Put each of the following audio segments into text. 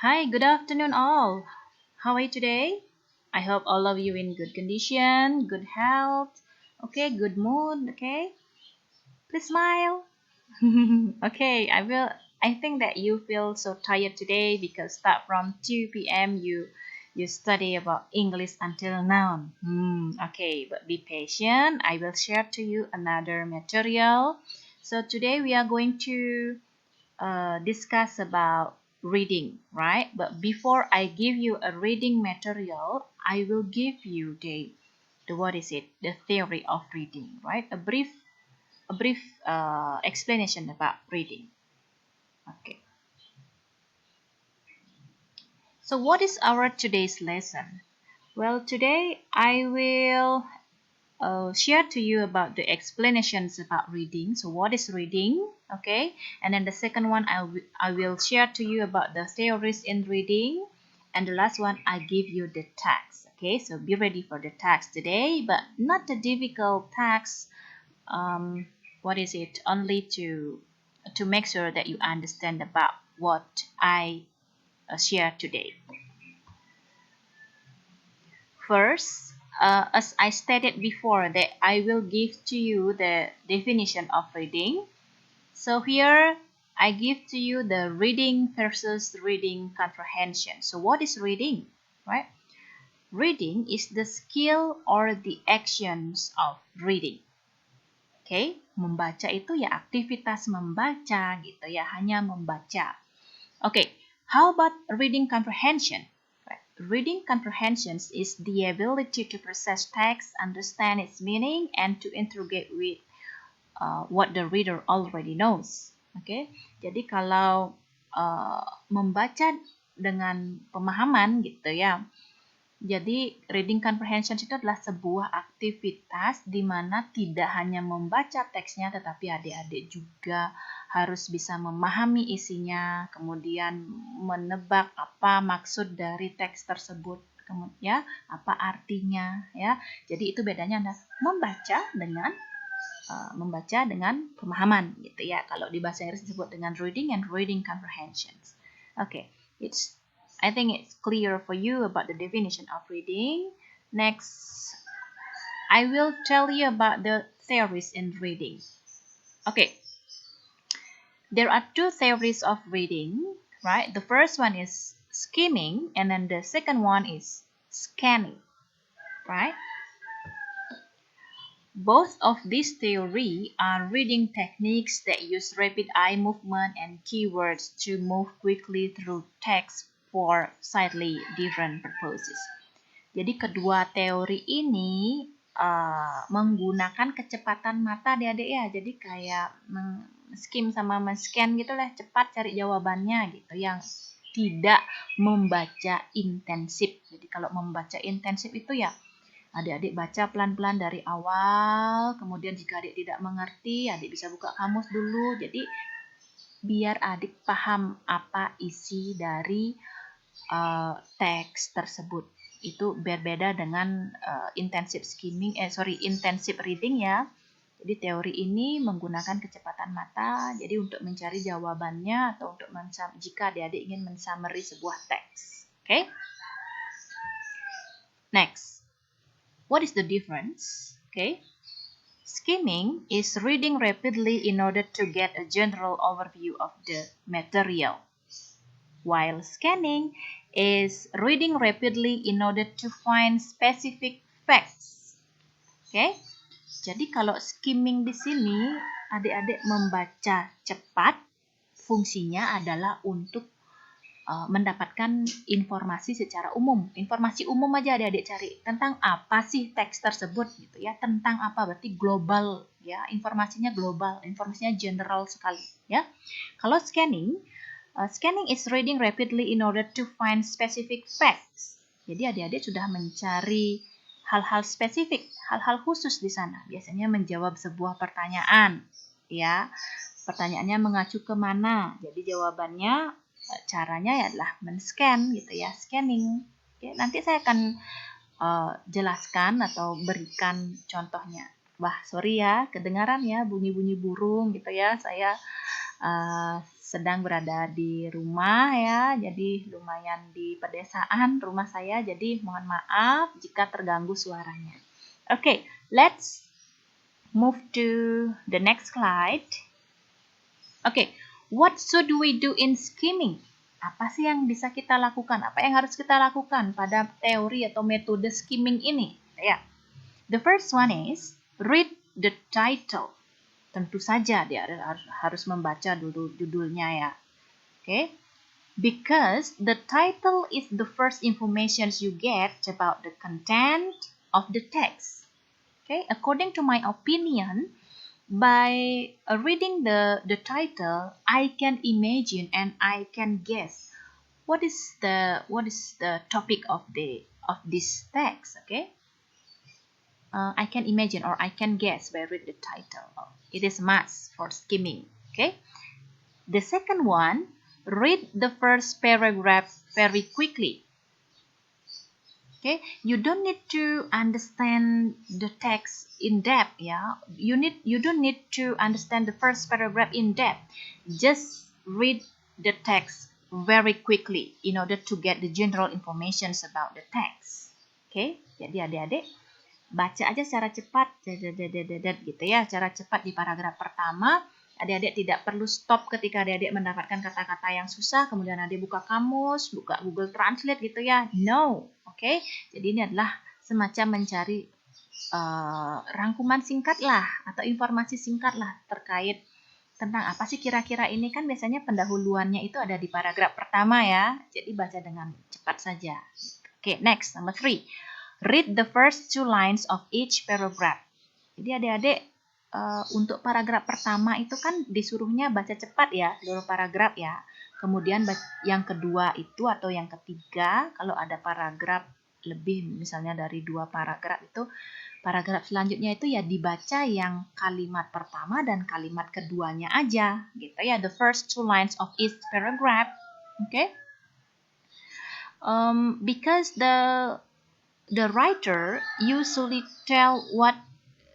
Hi, good afternoon all. How are you today? I hope all of you in good condition, good health, okay, good mood, okay? Please smile. Okay, I think that you feel so tired today because start from 2 p.m. you study about English until now. Okay, but be patient. I will share to you another material. So today we are going to discuss about reading, right? But before I give you a reading material, I will give you the what is it? The theory of reading, right? A brief explanation about reading. Okay. So what is our today's lesson? Well, today I will share to you about the explanations about reading. So what is reading? Okay, and then the second one I will share to you about the theories in reading, and the last one I give you the text. Okay, so be ready for the text today, but not the difficult text. What is it? Only to make sure that you understand about what I share today. First, as I stated before, that I will give to you the definition of reading. So here I give to you the reading versus reading comprehension. So what is reading, right? Reading is the skill or the actions of reading. Okay, membaca itu ya aktivitas membaca gitu ya, hanya membaca. Okay, how about reading comprehension? Reading comprehensions is the ability to process text, understand its meaning, and to interrogate with what the reader already knows. Okay, jadi kalau membaca dengan pemahaman gitu ya. Jadi reading comprehension itu adalah sebuah aktivitas di mana tidak hanya membaca teksnya, tetapi adik-adik juga harus bisa memahami isinya, kemudian menebak apa maksud dari teks tersebut, kemudian apa artinya, ya. Jadi itu bedanya adalah membaca dengan pemahaman, gitu ya. Kalau di bahasa Inggris disebut dengan reading and reading comprehensions. Okay, I think it's clear for you about the definition of reading. Next, I will tell you about the theories in reading. Okay, there are two theories of reading, right? The first one is skimming, and then the second one is scanning, right? Both of these theories are reading techniques that use rapid eye movement and keywords to move quickly through text for slightly different purposes. Jadi kedua teori ini menggunakan kecepatan mata adik-adik ya. Jadi kayak skim sama men-scan gitu lah, cepat cari jawabannya gitu, yang tidak membaca intensif. Jadi kalau membaca intensif itu ya adik-adik baca pelan-pelan dari awal, kemudian jika adik tidak mengerti, adik bisa buka kamus dulu. Jadi biar adik paham apa isi dari teks tersebut. Itu berbeda dengan intensive reading ya. Jadi teori ini menggunakan kecepatan mata. Jadi untuk mencari jawabannya atau untuk jika adik-adik ingin mensummary sebuah teks. Okay? Next. What is the difference? Okay. Skimming is reading rapidly in order to get a general overview of the material, while scanning is reading rapidly in order to find specific facts. Okay? Jadi kalau skimming di sini, adik-adik membaca cepat, fungsinya adalah untuk mendapatkan informasi secara umum. Informasi umum aja adik-adik cari tentang apa sih teks tersebut gitu ya. Tentang apa, berarti global ya. Informasinya global, informasinya general sekali ya. Kalau scanning is reading rapidly in order to find specific facts. Jadi adik-adik sudah mencari hal-hal spesifik, hal-hal khusus di sana. Biasanya menjawab sebuah pertanyaan ya. Pertanyaannya mengacu ke mana? Jadi jawabannya caranya ya adalah men-scan gitu ya, scanning. Oke, nanti saya akan jelaskan atau berikan contohnya. Wah, sorry ya, kedengaran ya bunyi-bunyi burung gitu ya. Saya sedang berada di rumah ya, jadi lumayan di pedesaan rumah saya, jadi mohon maaf jika terganggu suaranya. Okay, let's move to the next slide. Okay, what should we do in skimming? Apa sih yang bisa kita lakukan? Apa yang harus kita lakukan pada teori atau metode skimming ini? Ya, the first one is read the title. Tentu saja dia harus membaca dulu judulnya ya. Okay? Because the title is the first information you get about the content of the text. Okay? According to my opinion, by reading the title, I can imagine and I can guess what is the topic of this text. Okay? I can imagine or I can guess by read the title. It is must for skimming. Okay. The second one, read the first paragraph very quickly. Okay. You don't need to understand the text in depth. Yeah. You don't need to understand the first paragraph in depth. Just read the text very quickly in order to get the general information about the text. Okay. Jadi adik-adik, baca aja secara cepat, gitu ya, secara cepat di paragraf pertama. Adik-adik tidak perlu stop ketika adik-adik mendapatkan kata-kata yang susah, kemudian adik buka kamus, buka Google Translate gitu ya. No, oke. Jadi ini adalah semacam mencari rangkuman singkat lah, atau informasi singkat lah terkait tentang apa sih kira-kira ini. Kan biasanya pendahuluannya itu ada di paragraf pertama ya, jadi baca dengan cepat saja. Oke, next, number 3. Read the first 2 lines of each paragraph. Jadi adik-adik untuk paragraf pertama itu kan disuruhnya baca cepat ya, seluruh paragraf ya. Kemudian yang kedua itu atau yang ketiga, kalau ada paragraf lebih misalnya dari 2 paragraf itu, paragraf selanjutnya itu ya dibaca yang kalimat pertama dan kalimat keduanya aja, gitu ya. The first 2 lines of each paragraph. Okay? Because the writer usually tell what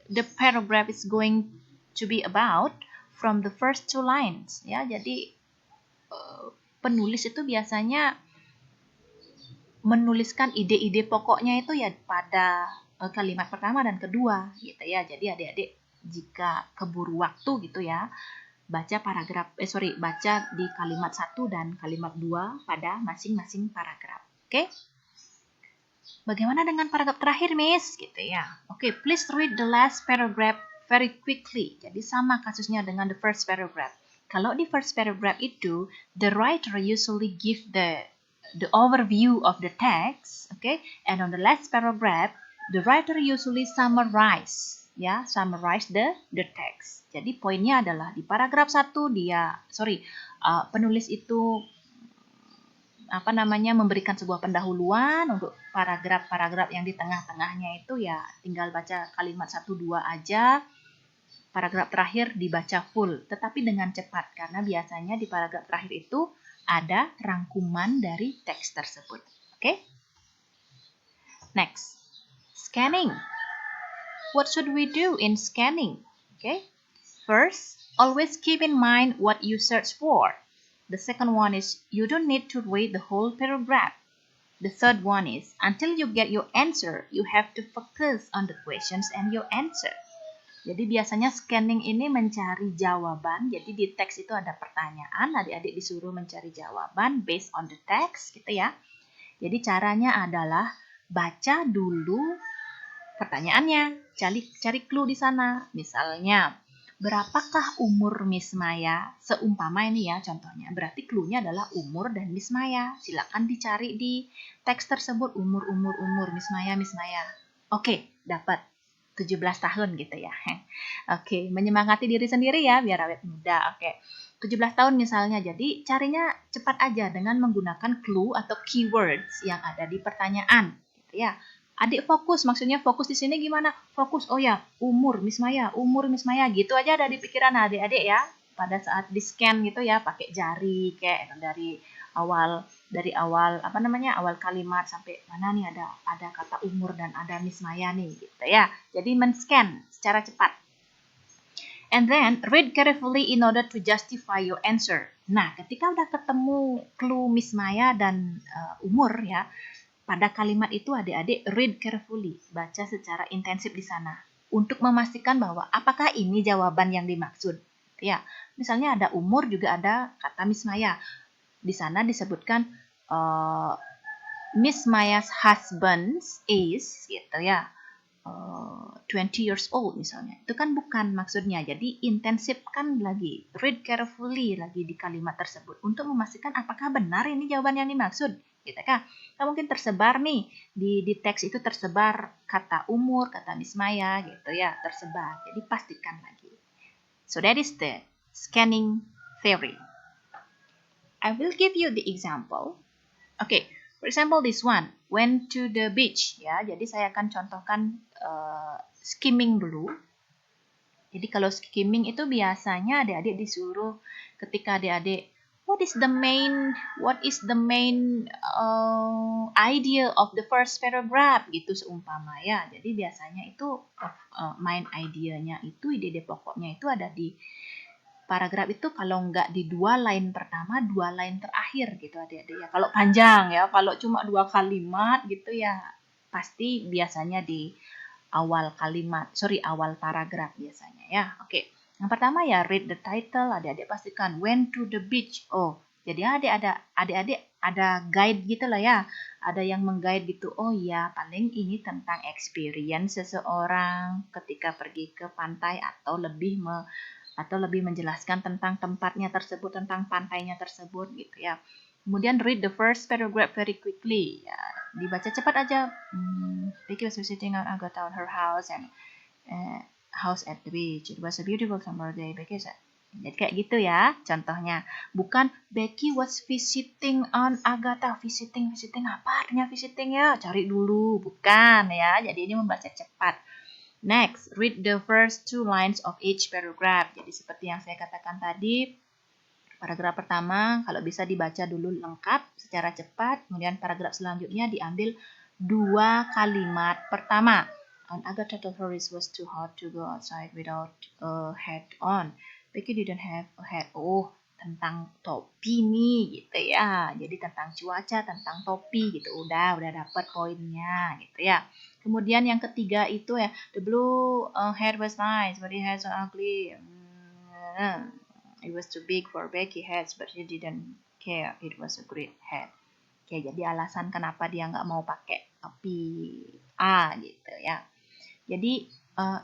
the paragraph is going to be about from the first 2 lines ya. Jadi penulis itu biasanya menuliskan ide-ide pokoknya itu ya pada kalimat pertama dan kedua gitu ya. Jadi adik-adik jika keburu waktu gitu ya, baca baca di kalimat 1 dan kalimat 2 pada masing-masing paragraf. Oke? Bagaimana dengan paragraf terakhir, Miss? Gitu ya. Oke, please read the last paragraph very quickly. Jadi sama kasusnya dengan the first paragraph. Kalau di first paragraph itu, the writer usually give the overview of the text, okay? And on the last paragraph, the writer usually summarize the text. Jadi poinnya adalah di paragraf 1 penulis itu memberikan sebuah pendahuluan untuk paragraf-paragraf yang di tengah-tengahnya itu ya tinggal baca kalimat 1, 2 aja. Paragraf terakhir dibaca full, tetapi dengan cepat karena biasanya di paragraf terakhir itu ada rangkuman dari teks tersebut. Oke? Next, scanning. What should we do in scanning? Okay? First, always keep in mind what you search for. The second one is you don't need to read the whole paragraph. The third one is until you get your answer, you have to focus on the questions and your answer. Jadi biasanya scanning ini mencari jawaban. Jadi di teks itu ada pertanyaan, adik-adik disuruh mencari jawaban based on the text gitu ya. Jadi caranya adalah baca dulu pertanyaannya, cari clue di sana. Misalnya, berapakah umur Miss Maya? Seumpama ini ya contohnya. Berarti clue-nya adalah umur dan Miss Maya. Silakan dicari di teks tersebut umur Miss Maya. Oke, dapat 17 tahun gitu ya. Oke, menyemangati diri sendiri ya biar awet muda. Oke. 17 tahun misalnya. Jadi carinya cepat aja dengan menggunakan clue atau keywords yang ada di pertanyaan gitu ya. Adik fokus, maksudnya fokus di sini gimana? Fokus, oh ya, umur Miss Maya, gitu aja ada di pikiran adik-adik ya. Pada saat di scan gitu ya, pakai jari kayak dari awal awal kalimat sampai mana nih ada kata umur dan ada Miss Maya nih gitu ya. Jadi men-scan secara cepat. And then read carefully in order to justify your answer. Nah, ketika udah ketemu clue Miss Maya dan umur ya, pada kalimat itu adik-adik read carefully, baca secara intensif di sana untuk memastikan bahwa apakah ini jawaban yang dimaksud. Ya, misalnya ada umur juga ada kata Miss Maya. Di sana disebutkan Miss Maya's husband is gitu ya. 20 years old misalnya. Itu kan bukan maksudnya. Jadi intensifkan lagi, read carefully lagi di kalimat tersebut untuk memastikan apakah benar ini jawaban yang dimaksud. Gitu kan? Kan mungkin tersebar nih di teks itu tersebar kata umur, kata Miss Maya gitu ya, tersebar. Jadi pastikan lagi. So that is the scanning theory. I will give you the example. Okay, for example this one, went to the beach ya. Jadi saya akan contohkan skimming dulu. Jadi kalau skimming itu biasanya adik-adik disuruh ketika adik-adik what is the main idea of the first paragraph gitu seumpama ya. Jadi biasanya itu main idenya itu ide pokoknya itu ada di paragraf itu kalau nggak di 2 line pertama, 2 line terakhir gitu adik-adik ya. Kalau panjang ya, kalau cuma 2 kalimat gitu ya pasti biasanya di awal paragraf biasanya ya. Oke. Yang pertama ya read the title, adik-adik pastikan went to the beach. Oh, jadi adik-adik ada guide gitu lah ya. Ada yang mengguide gitu. Oh ya, paling ini tentang experience seseorang ketika pergi ke pantai atau lebih menjelaskan tentang tempatnya tersebut, tentang pantainya tersebut gitu ya. Kemudian read the first paragraph very quickly. Ya, dibaca cepat aja. Vicky was visiting Agatha on her house and house at the beach. It was a beautiful summer day. Becky said, jadi kayak gitu ya contohnya. Bukan Becky was visiting on Agatha. Visiting apa artinya visiting ya? Cari dulu. Bukan ya. Jadi ini membaca cepat. Next, read the first 2 lines of each paragraph. Jadi seperti yang saya katakan tadi, paragraf pertama kalau bisa dibaca dulu lengkap secara cepat, kemudian paragraf selanjutnya diambil 2 kalimat pertama. On Agatha told her it was too hot to go outside without a hat on. Becky didn't have a hat. Oh, tentang topi nih gitu ya. Jadi tentang cuaca, tentang topi gitu. Udah dapat poinnya gitu ya. Kemudian yang ketiga itu ya, the blue hat was nice, but it had so ugly. It was too big for Becky hats, but she didn't care. It was a great hat. Oke, jadi alasan kenapa dia nggak mau pakai topi A gitu ya. Jadi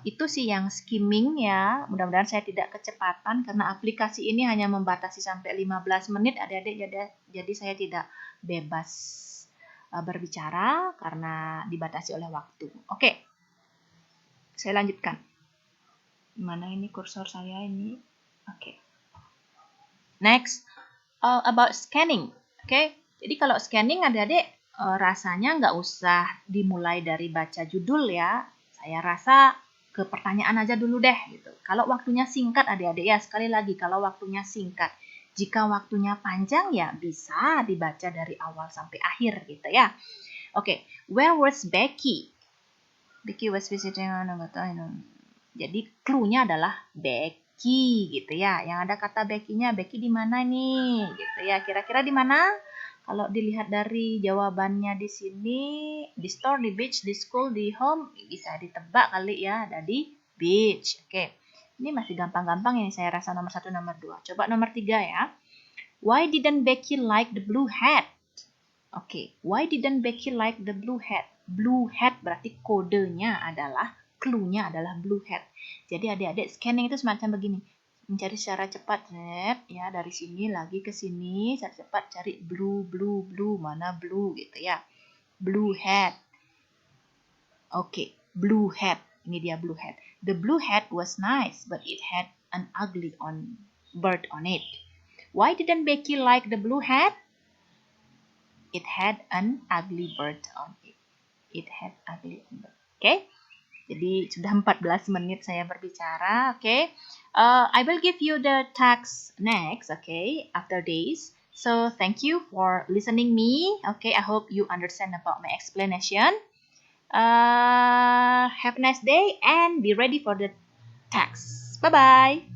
itu sih yang skimming ya. Mudah-mudahan saya tidak kecepatan karena aplikasi ini hanya membatasi sampai 15 menit adik-adik. Jadi saya tidak bebas berbicara karena dibatasi oleh waktu. Oke, saya lanjutkan. Mana ini kursor saya ini? Oke. Next, about scanning. Oke, jadi kalau scanning adik-adik rasanya nggak usah dimulai dari baca judul ya. Saya rasa ke pertanyaan aja dulu deh gitu. Kalau waktunya singkat adik-adik ya, sekali lagi kalau waktunya singkat. Jika waktunya panjang ya bisa dibaca dari awal sampai akhir gitu ya. Oke, where was Becky? Becky was visiting on Agatha. Jadi clue-nya adalah Becky gitu ya. Yang ada kata Becky-nya, Becky di mana nih? Gitu ya. Kira-kira di mana? Kalau dilihat dari jawabannya di sini, di store, di beach, di school, di home, bisa ditebak kali ya. Ada di beach. Oke. Ini masih gampang-gampang ini saya rasa nomor 1, nomor 2. Coba nomor 3 ya. Why didn't Becky like the blue hat? Oke, why didn't Becky like the blue hat? Blue hat berarti kodenya adalah, clue-nya adalah blue hat. Jadi adik-adik scanning itu semacam begini. Mencari secara cepat, ya dari sini lagi ke sini, secara cepat cari blue, mana blue gitu ya. Blue hat. Oke, blue hat. Ini dia blue hat. The blue hat was nice, but it had an ugly bird on it. Why didn't Becky like the blue hat? It had an ugly bird on it. It had ugly bird. Okay? Jadi sudah 14 menit saya berbicara. Okay? I will give you the text next. Okay? After this. So thank you for listening me. Okay? I hope you understand about my explanation. Have a nice day and be ready for the text. Bye-bye.